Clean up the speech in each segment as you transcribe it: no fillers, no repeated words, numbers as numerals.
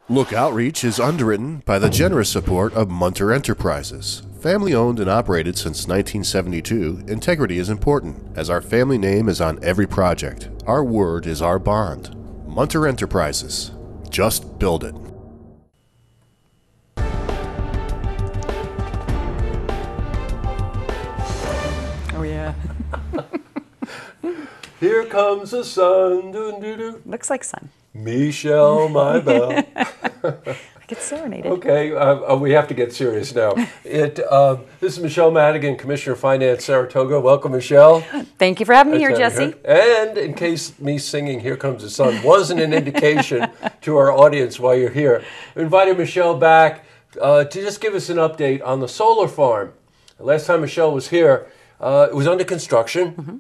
Look Outreach is underwritten by the generous support of Munter Enterprises. Family owned and operated since 1972, integrity is important, as our family name is on every project. Our word is our bond. Munter Enterprises. Just build it. Oh, yeah. Here comes the sun. Doo, doo, doo. Looks like sun. Michele, my belle. I get serenaded. Okay, we have to get serious now. This is Michele Madigan, Commissioner of Finance, Saratoga. Welcome, Michele. Thank you for having me here, Jesse. And in case me singing Here Comes the Sun wasn't an indication to our audience why you're here, we invited Michele back to just give us an update on the solar farm. The last time Michele was here, it was under construction. Mm-hmm.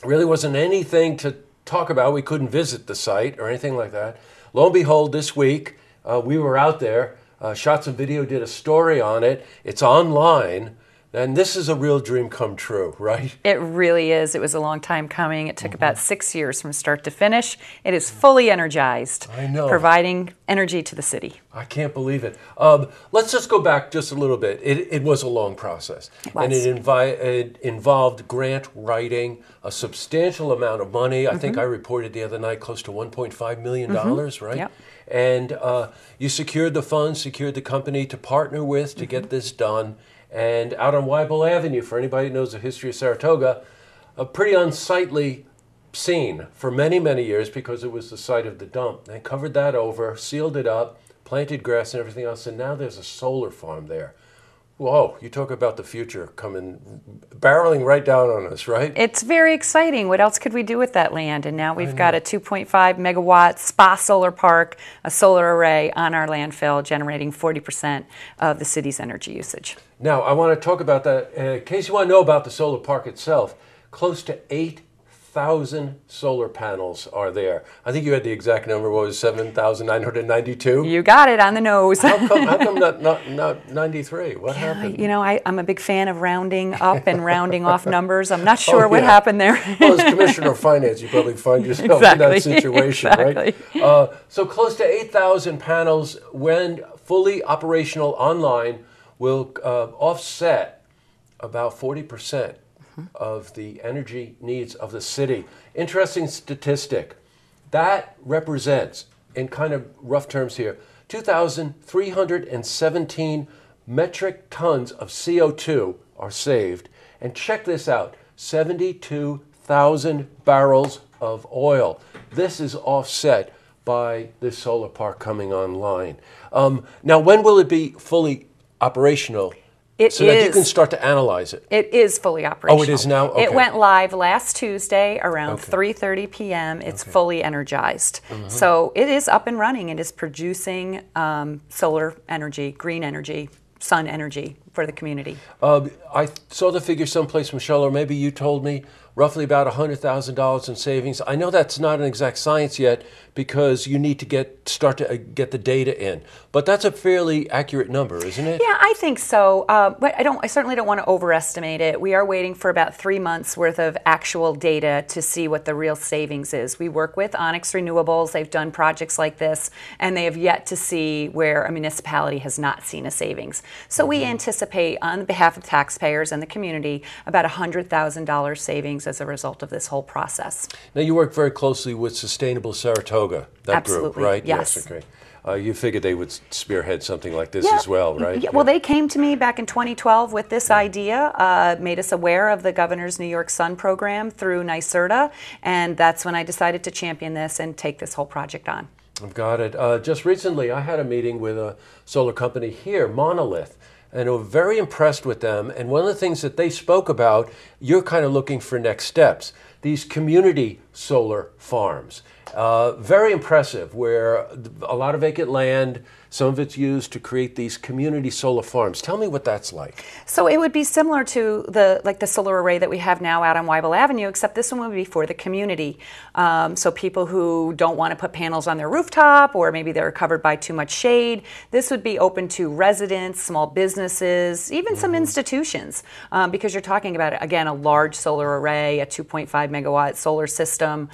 Really wasn't anything to talk about. We couldn't visit the site or anything like that. Lo and behold, this week, we were out there, shot some video, did a story on it. It's online, and this is a real dream come true, right? It really is. It was a long time coming. It took about 6 years from start to finish. It is fully energized, I know, providing energy to the city. I can't believe it. Let's just go back just a little bit. It was a long process, and it involved grant writing, a substantial amount of money. I think I reported the other night close to $1.5 million, right? Yep. And you secured the funds, secured the company to partner with to get this done. And out on Weibel Avenue, for anybody who knows the history of Saratoga, a pretty unsightly scene for many, many years because it was the site of the dump. They covered that over, sealed it up, planted grass and everything else, and now there's a solar farm there. Whoa, you talk about the future coming, barreling right down on us, right? It's very exciting. What else could we do with that land? And now we've got a 2.5 megawatt spa solar park, a solar array on our landfill, generating 40% of the city's energy usage. Now, I want to talk about that. In case you want to know about the solar park itself, close to 8,000 solar panels are there. I think you had the exact number. What was it, 7,992? You got it on the nose. How come not 93? What happened? You know, I'm a big fan of rounding up and rounding off numbers. I'm not sure what happened there. Well, as Commissioner of Finance, you probably find yourself in that situation, right? So close to 8,000 panels, when fully operational online, will offset about 40% of the energy needs of the city. Interesting statistic. That represents, in kind of rough terms here, 2,317 metric tons of CO2 are saved. And check this out, 72,000 barrels of oil. This is offset by this solar park coming online. Now, when will it be fully operational that you can start to analyze it? It is fully operational. Oh, it is now? Okay. It went live last Tuesday around 3:30 p.m. It's fully energized. So it is up and running. It is producing solar energy, green energy, sun energy for the community. I saw the figure someplace, Michele, or maybe you told me, roughly about $100,000 in savings. I know that's not an exact science yet because you need to start to get the data in. But that's a fairly accurate number, isn't it? Yeah, I think so. But I certainly don't want to overestimate it. We are waiting for about 3 months worth of actual data to see what the real savings is. We work with Onyx Renewables. They've done projects like this, and they have yet to see where a municipality has not seen a savings. So we anticipate, on behalf of taxpayers and the community, about $100,000 savings as a result of this whole process. Now, you work very closely with Sustainable Saratoga, that Absolutely, group, right? yes. Okay. You figured they would spearhead something like this as well, right? Yeah. Well, they came to me back in 2012 with this idea, made us aware of the Governor's New York Sun program through NYSERDA, and that's when I decided to champion this and take this whole project on. I've got it. Just recently, I had a meeting with a solar company here, Monolith, and I was very impressed with them. And one of the things that they spoke about, you're kind of looking for next steps, these community solar farms. Very impressive, where a lot of vacant land, some of it's used to create these community solar farms. Tell me what that's like. So it would be similar to the solar array that we have now out on Weibel Avenue, except this one would be for the community. So people who don't want to put panels on their rooftop, or maybe they're covered by too much shade, this would be open to residents, small businesses, even some institutions, because you're talking about, again, a large solar array, a 2.5 megawatt solar system. system.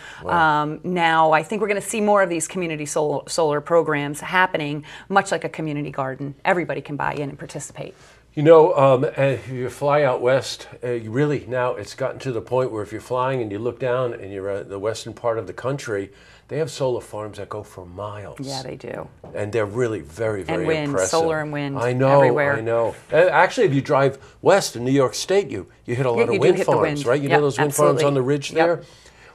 Now I think we're going to see more of these community solar programs happening, much like a community garden. Everybody can buy in and participate. You know, if you fly out west, really now it's gotten to the point where if you're flying and you look down and you're at the western part of the country, they have solar farms that go for miles. Yeah, they do. And they're really very, very and wind, impressive. Solar and wind. I know, everywhere. I know. Actually, if you drive west in New York State, you hit a lot of wind farms, right? You know those wind farms on the ridge there?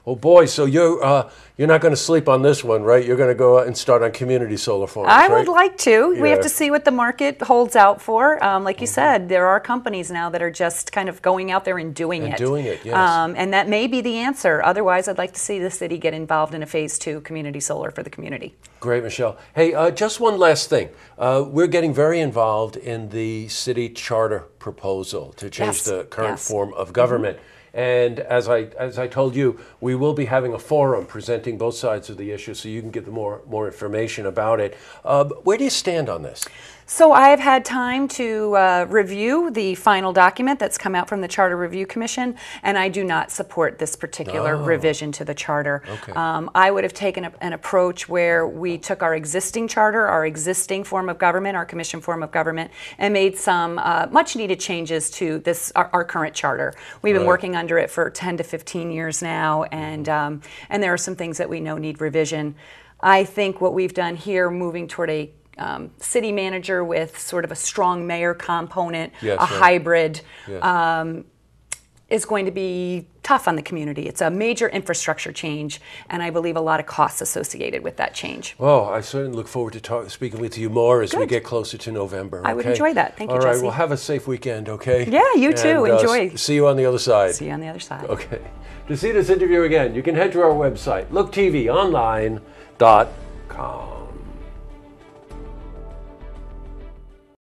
Oh boy, so you're not going to sleep on this one, right? You're going to go out and start on community solar farms, I right? would like to. Yeah. We have to see what the market holds out for. Like you said, there are companies now that are just kind of going out there and doing it. Doing it, yes. And that may be the answer. Otherwise, I'd like to see the city get involved in a phase 2 community solar for the community. Great, Michelle. Hey, just one last thing. We're getting very involved in the city charter proposal to change the current form of government. And as I told you, we will be having a forum presenting both sides of the issue so you can get more information about it. Where do you stand on this? So I have had time to review the final document that's come out from the Charter Review Commission, and I do not support this particular revision to the charter. Okay. I would have taken an approach where we took our existing charter, our existing form of government, our commission form of government, and made some much needed changes to this our current charter. We've been working under it for 10 to 15 years now, and there are some things that we know need revision. I think what we've done here, moving toward a city manager with sort of a strong mayor component, hybrid, is going to be tough on the community. It's a major infrastructure change, and I believe a lot of costs associated with that change. Well, I certainly look forward to speaking with you more as we get closer to November. I would enjoy that. Thank you, Jesse. All right, well, have a safe weekend, okay? Yeah, you too. Enjoy. See you on the other side. See you on the other side. Okay. To see this interview again, you can head to our website, looktvonline.com.